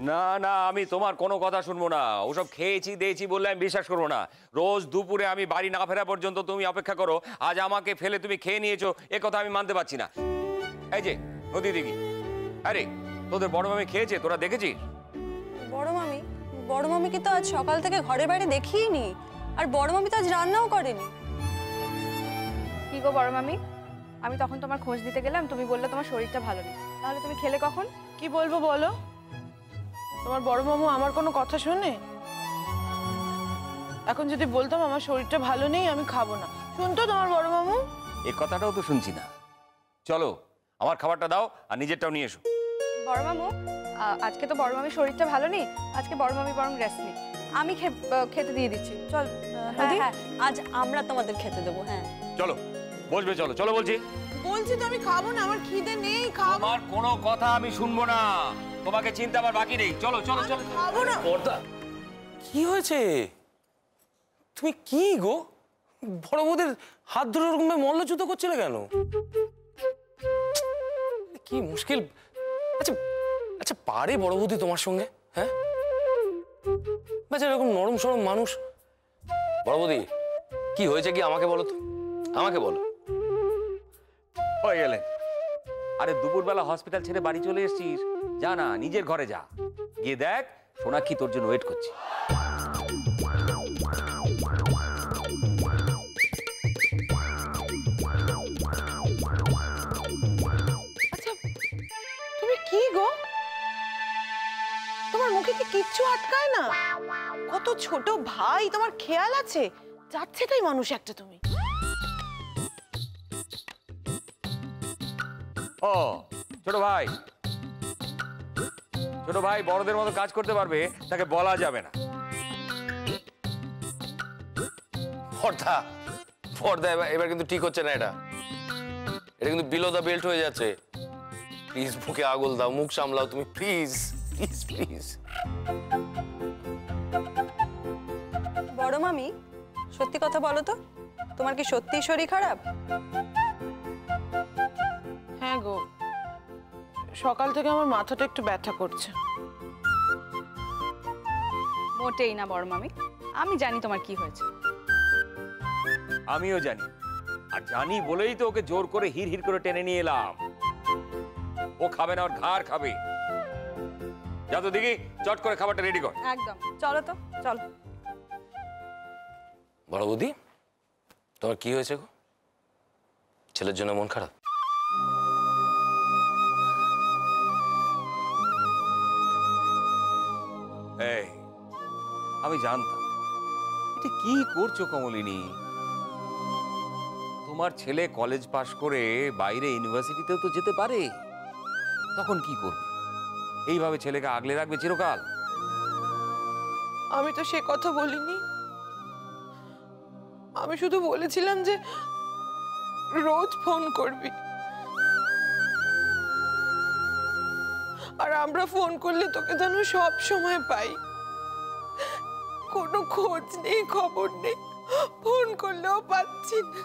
না না, আমি তোমার কোনো কথা শুনবো না। ওসব খেয়েছি দিয়েছি বললে আমি বিশ্বাস করবো না। রোজ দুপুরে আমি বাড়ি না ফেরা পর্যন্ত তুমি অপেক্ষা করো, আজ আমাকে ফেলে তুমি খেয়ে নিয়েছো, এ কথা আমি মানতে পারছি না। এই যে নদী দিঘি, আরে তোদের বড় মামি খেয়েছে, তোরা দেখেছিস? বড় মামিকে তো আজ সকাল থেকে ঘরের বাইরে দেখিনি, আর বড় মামি তো আজ রান্নাও করেনি। কি গো বড় মামি, আমি তখন তোমার খোঁজ দিতে গেলাম, তুমি বললে তোমার শরীরটা ভালো নেই, তাহলে তুমি খেলে কখন? কি বলবো বলো, তোমার বড় মামু আমার কোনো কথা শোনে? এখন যদি বলতাম আমার শরীরটা ভালো নেই আমি খাবো না, শুনতো তোমার বড় মামু? এই কথাটাও তো শুনছি না। চলো আমার খাবারটা দাও আর নিজেরটাও নিয়ে এসো। বড় মামু, আজকে তো বড় মামির শরীরটা ভালো নেই, আজকে বড় মামি বরং রেস্ট নেই, আমি খেতে দিয়ে দিচ্ছি। চল। হ্যাঁ, আজ আমরা তোমাদের খেতে দেবো। হ্যাঁ চলো বসবে, চলো চলো বলছি। বলছি তো আমি খাবো না, আমার খিদে নেই, খাবো। আমার কোনো কথা আমি শুনবো না, তোমাকে চিন্তা আমার বাকি নেই। চলো চলো চলো। খাবো না। কি হয়েছে? তুমি কি গো বড় বৌদের হাত ধরে ওরকম মল্লযুদ্ধ করছিলে কেন? কি মুশকিল। আচ্ছা আচ্ছা, পারে বড় বৌদি তোমার সঙ্গে? হ্যাঁ, আচ্ছা এরকম নরম সরম মানুষ। বড় বৌদি কি হয়েছে কি আমাকে বলো তো, আমাকে বলো। হয়ে গেলেন। আরে দুপুরবেলা হসপিটাল ছেড়ে বাড়ি চলে এসেছিস, যা না নিজের ঘরে যা, গিয়ে দেখ সোনাক্ষী তোর জন্য ওয়েট করছে। আচ্ছা তুমি কি গো, তোমার মুখে কি কিচ্ছু আটকায় না? কত ছোট ভাই, তোমার খেয়াল আছে? যাচ্ছে তাই মানুষ একটা তুমি। ও ছোট ভাই, ছোট ভাই বড়দের মতো কাজ করতে পারবে, তাকে বলা যাবে না। পর্দা পর্দা এবার কিন্তু ঠিক হচ্ছে না, এটা কিন্তু বিলো দা বেল্ট হয়ে যাচ্ছে। প্লিজ মুখে আগুল দাও, মুখ সামলাও তুমি, প্লিজ প্লিজ প্লিজ। বড় মামি, সত্যি কথা বলো তো, তোমার কি সত্যিই শরীর খারাপ? হ্যাঁ গো, সকাল থেকে আমার মাথাটা একটু ব্যথা করছে। মোটেই না বড় মামি, আমি জানি তোমার কি হয়েছে। আমিও জানি, আর জানি বলেই তো ওকে জোর করে হির হির করে টেনে নিয়ে এলাম। ও খাবে না, ওর ঘাড় খাবে। যা তো দেখি চট করে খাবারটা রেডি কর। একদম, চলো তো চলো। বড় বৌদি তোমার কি হয়েছে গো? ছেলের জন্য মন খারাপ? এই আমি জানতাম এটা কি করছো কমলিনী। তোমার ছেলে কলেজ পাশ করে বাইরে ইউনিভার্সিটিতেও তো যেতে পারে, তখন কি করবে? এইভাবে ছেলেকে আগলে রাখবে চিরকাল? আমি তো সে কথা বলিনি, আমি শুধু বলেছিলাম যে রোজ ফোন করবি, আর আমরা ফোন করলে তোকে যেন সব সময় পাই। কোনো খোঁজ নেই, খবর নেই, ফোন করলেও পাচ্ছি না।